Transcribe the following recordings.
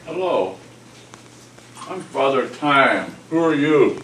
Hello. I'm Father Time. Who are you?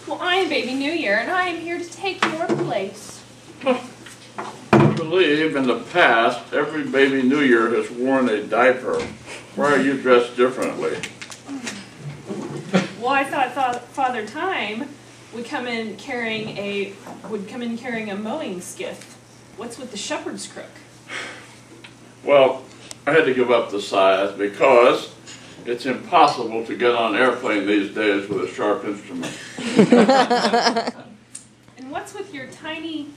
Well, I am Baby New Year, and I am here to take your place. I believe in the past, every Baby New Year has worn a diaper. Why are you dressed differently? Well, I thought Father Time would come in carrying a mowing skiff. What's with the shepherd's crook? Well, I had to give up the size because it's impossible to get on an airplane these days with a sharp instrument. And what's with your tiny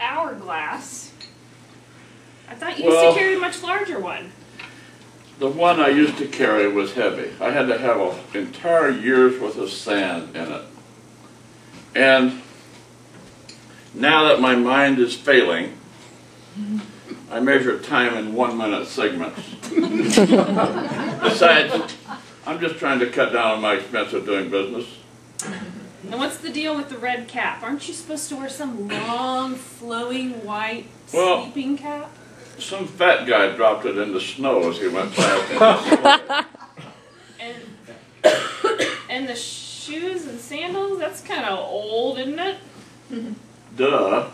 hourglass? I thought you used to carry a much larger one. The one I used to carry was heavy. I had to have an entire year's worth of sand in it. And now that my mind is failing, I measure time in 1-minute segments. Besides, I'm just trying to cut down on my expense of doing business. And what's the deal with the red cap? Aren't you supposed to wear some long, flowing, white sleeping cap? Some fat guy dropped it in the snow as he went past. And the shoes and sandals, that's kind of old, isn't it? Duh.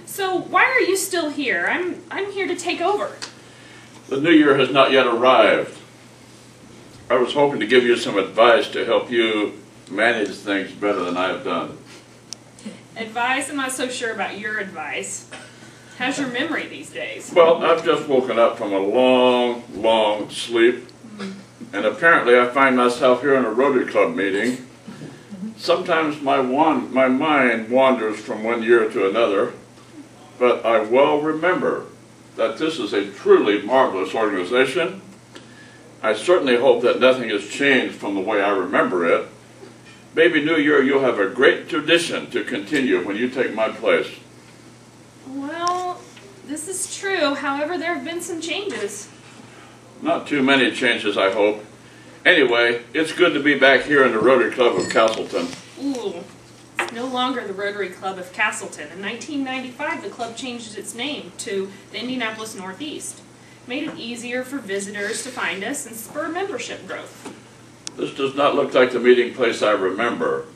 So why are you still here? I'm here to take over. The new year has not yet arrived. I was hoping to give you some advice to help you manage things better than I have done. Advice? I'm not so sure about your advice. How's your memory these days? Well, I've just woken up from a long, long sleep, and apparently I find myself here in a Rotary Club meeting. Sometimes my mind wanders from one year to another, but I well remember that this is a truly marvelous organization. I certainly hope that nothing has changed from the way I remember it. Baby New Year, you'll have a great tradition to continue when you take my place. Well, this is true. However, there have been some changes. Not too many changes, I hope. Anyway, it's good to be back here in the Rotary Club of Castleton. Ooh, it's no longer the Rotary Club of Castleton. In 1995, the club changed its name to the Indianapolis Northeast. Made it easier for visitors to find us and spur membership growth. This does not look like the meeting place I remember.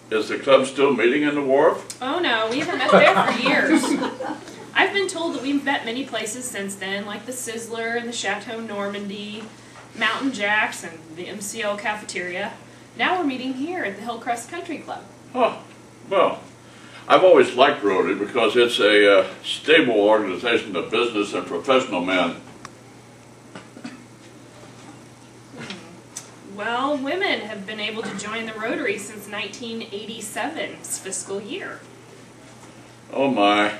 Is the club still meeting in the wharf? Oh no, we haven't met there for years. I've been told that we've met many places since then, like the Sizzler and the Chateau Normandy, Mountain Jacks, and the MCL cafeteria. Now we're meeting here at the Hillcrest Country Club. Oh, well, I've always liked Rotary because it's a stable organization of business and professional men. Well, women have been able to join the Rotary since 1987's fiscal year. Oh my,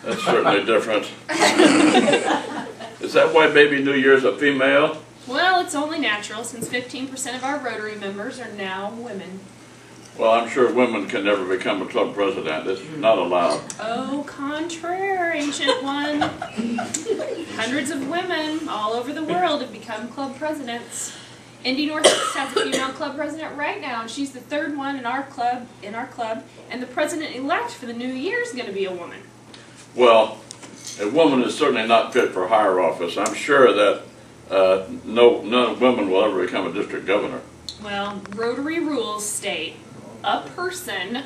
that's certainly different. Is that why Baby New Year's a female? Well, it's only natural since 15% of our Rotary members are now women. Well, I'm sure women can never become a club president. It's not allowed. Oh, contraire, Ancient One. Hundreds of women all over the world have become club presidents. Indy Northeast has a female club president right now, and she's the third one in our club, and the president-elect for the new year is going to be a woman. Well, a woman is certainly not fit for higher office. I'm sure that none of women will ever become a district governor. Well, Rotary rules state a person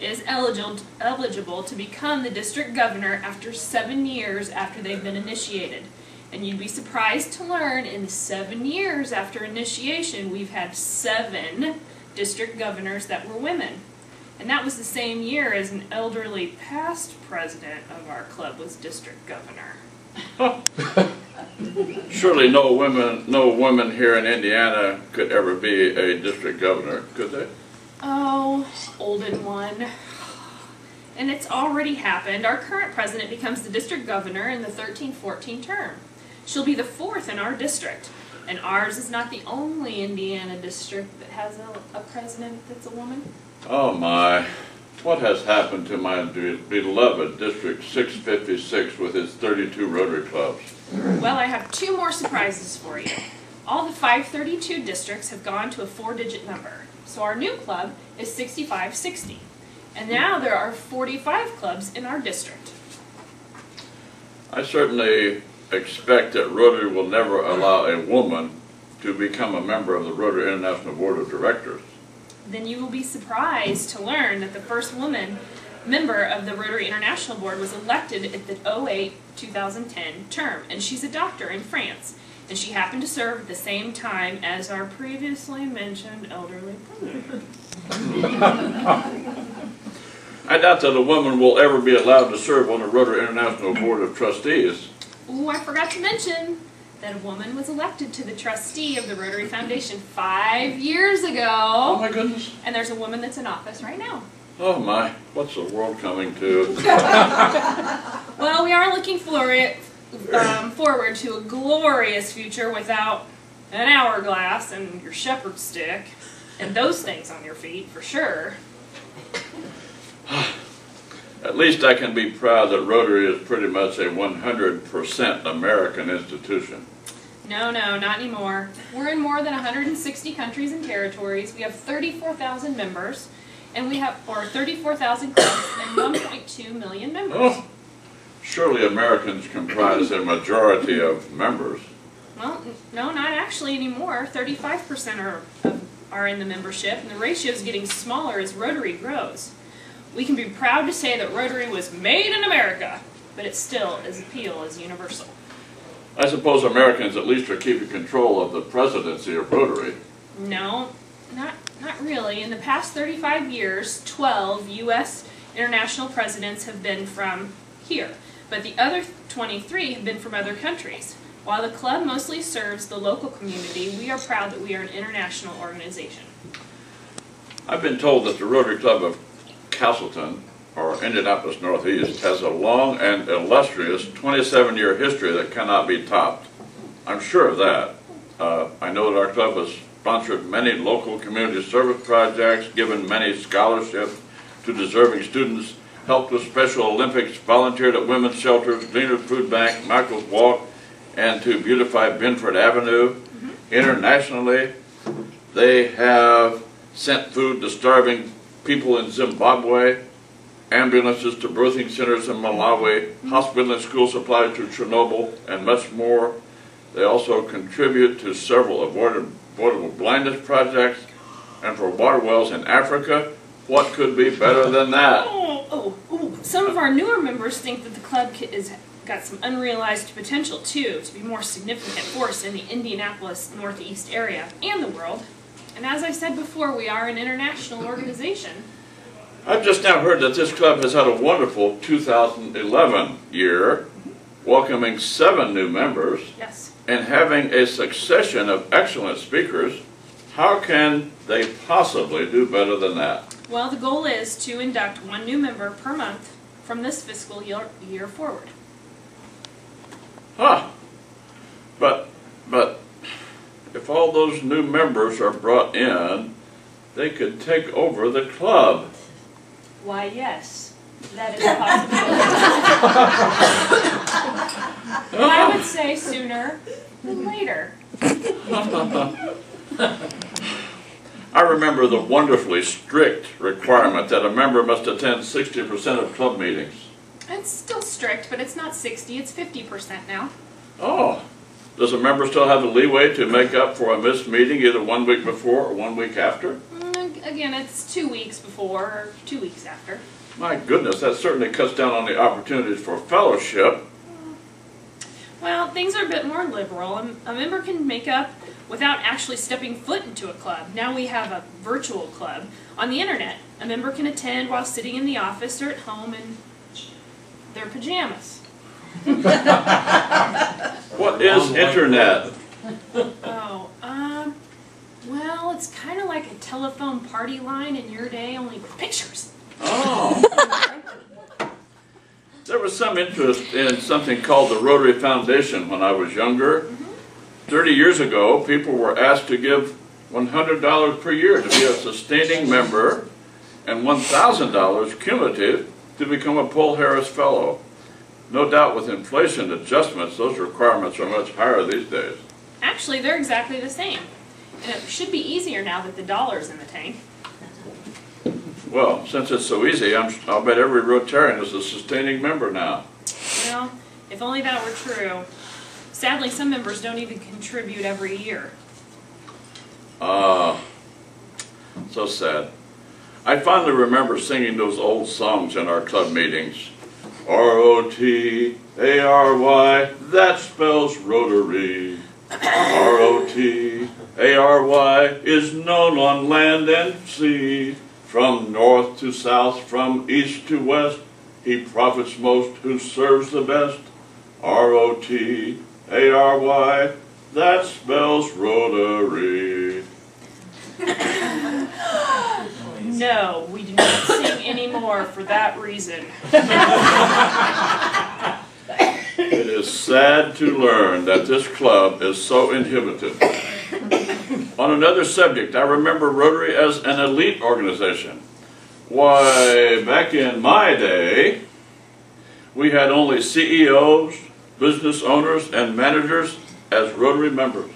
is eligible to become the district governor after 7 years after they've been initiated. And you'd be surprised to learn in the 7 years after initiation, we've had 7 district governors that were women. And that was the same year as an elderly past president of our club was district governor. Surely no women here in Indiana could ever be a district governor, could they? Oh, olden one. And it's already happened. Our current president becomes the district governor in the 13-14 term. She'll be the 4th in our district. And ours is not the only Indiana district that has a president that's a woman. Oh my. What has happened to my beloved District 656 with its 32 Rotary clubs? Well, I have 2 more surprises for you. All the 532 districts have gone to a 4-digit number. So our new club is 6560. And now there are 45 clubs in our district. I certainly expect that Rotary will never allow a woman to become a member of the Rotary International Board of Directors. Then you will be surprised to learn that the first woman member of the Rotary International Board was elected at the 2008-2010 term, and she's a doctor in France, and she happened to serve at the same time as our previously mentioned elderly president. I doubt that a woman will ever be allowed to serve on the Rotary International Board of Trustees. Ooh, I forgot to mention that a woman was elected to the trustee of the Rotary Foundation 5 years ago. Oh my goodness. And there's a woman that's in office right now. Oh my, what's the world coming to? Well, we are looking forward to a glorious future without an hourglass and your shepherd's stick and those things on your feet, for sure. At least I can be proud that Rotary is pretty much a 100% American institution. No, not anymore. We're in more than 160 countries and territories. We have 34,000 members, and we have 34,000 clubs and 1.2 million members. Oh, surely Americans comprise a majority of members. Well, no, not actually anymore. 35% are in the membership, and the ratio is getting smaller as Rotary grows. We can be proud to say that Rotary was made in America, but it still is appeal is universal. I suppose Americans at least are keeping control of the presidency of Rotary. No, not really. In the past 35 years, 12 U.S. international presidents have been from here, but the other 23 have been from other countries. While the club mostly serves the local community, we are proud that we are an international organization. I've been told that the Rotary Club of Castleton, or Indianapolis Northeast, has a long and illustrious 27-year history that cannot be topped. I'm sure of that. I know that our club has sponsored many local community service projects, given many scholarships to deserving students, helped with Special Olympics, volunteered at women's shelters, Gleaners Food Bank, Michael's Walk, and to beautify Binford Avenue. Internationally, they have sent food to starving people in Zimbabwe, ambulances to birthing centers in Malawi, hospital and school supplies to Chernobyl, and much more. They also contribute to several avoidable blindness projects and for water wells in Africa. What could be better than that? Some of our newer members think that the club has got some unrealized potential too, to be more significant force in the Indianapolis Northeast area and the world. And as I said before, we are an international organization. I've just now heard that this club has had a wonderful 2011 year, welcoming 7 new members, Yes. and having a succession of excellent speakers. How can they possibly do better than that? Well, the goal is to induct 1 new member per month from this fiscal year forward. Huh. But if all those new members are brought in, they could take over the club. Why, yes, that is a possibility. But I would say sooner than later. I remember the wonderfully strict requirement that a member must attend 60% of club meetings. It's still strict, but it's not 60, it's 50% now. Oh, does a member still have the leeway to make up for a missed meeting either 1 week before or 1 week after? Again, it's 2 weeks before or 2 weeks after. My goodness, that certainly cuts down on the opportunities for fellowship. Well, things are a bit more liberal. A member can make up without actually stepping foot into a club. Now we have a virtual club on the internet. A member can attend while sitting in the office or at home in their pajamas. What is internet? Well, it's kind of like a telephone party line in your day, only with pictures. Oh. There was some interest in something called the Rotary Foundation when I was younger. 30 years ago, people were asked to give $100 per year to be a sustaining member and $1,000 cumulative to become a Paul Harris Fellow. No doubt with inflation adjustments, those requirements are much higher these days. Actually, they're exactly the same. And it should be easier now that the dollar's in the tank. Well, since it's so easy, I'll bet every Rotarian is a sustaining member now. Well, if only that were true. Sadly, some members don't even contribute every year. So sad. I fondly remember singing those old songs in our club meetings. R-O-T-A-R-Y, that spells Rotary. R-O-T-A-R-Y is known on land and sea. From north to south, from east to west, he profits most who serves the best. R-O-T-A-R-Y, that spells Rotary. No, we do not sing anymore for that reason. It is sad to learn that this club is so inhibited. On another subject, I remember Rotary as an elite organization. Why, back in my day, we had only CEOs, business owners, and managers as Rotary members.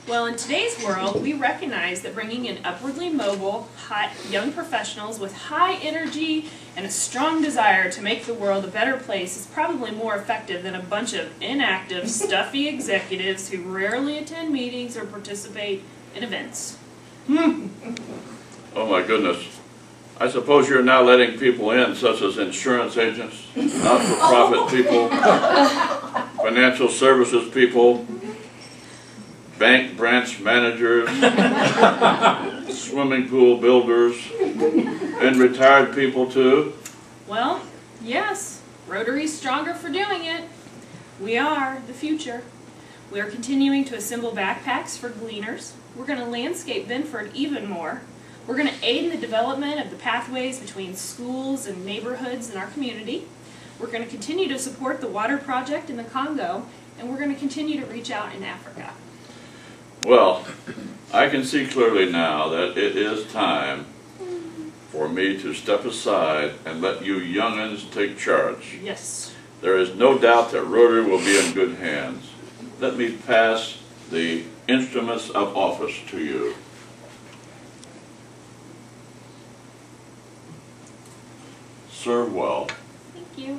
Well, in today's world, we recognize that bringing in upwardly mobile, hot young professionals with high energy and a strong desire to make the world a better place is probably more effective than a bunch of inactive, stuffy executives who rarely attend meetings or participate in events. Oh my goodness. I suppose you're now letting people in, such as insurance agents, not-for-profit people, financial services people, bank branch managers, swimming pool builders, and retired people too. Well, yes, Rotary's stronger for doing it. We are the future. We are continuing to assemble backpacks for gleaners. We're going to landscape Benford even more. We're going to aid in the development of the pathways between schools and neighborhoods in our community. We're going to continue to support the water project in the Congo, and we're going to continue to reach out in Africa. Well, I can see clearly now that it is time for me to step aside and let you young'uns take charge. Yes. There is no doubt that Rotary will be in good hands. Let me pass the instruments of office to you. Serve well. Thank you.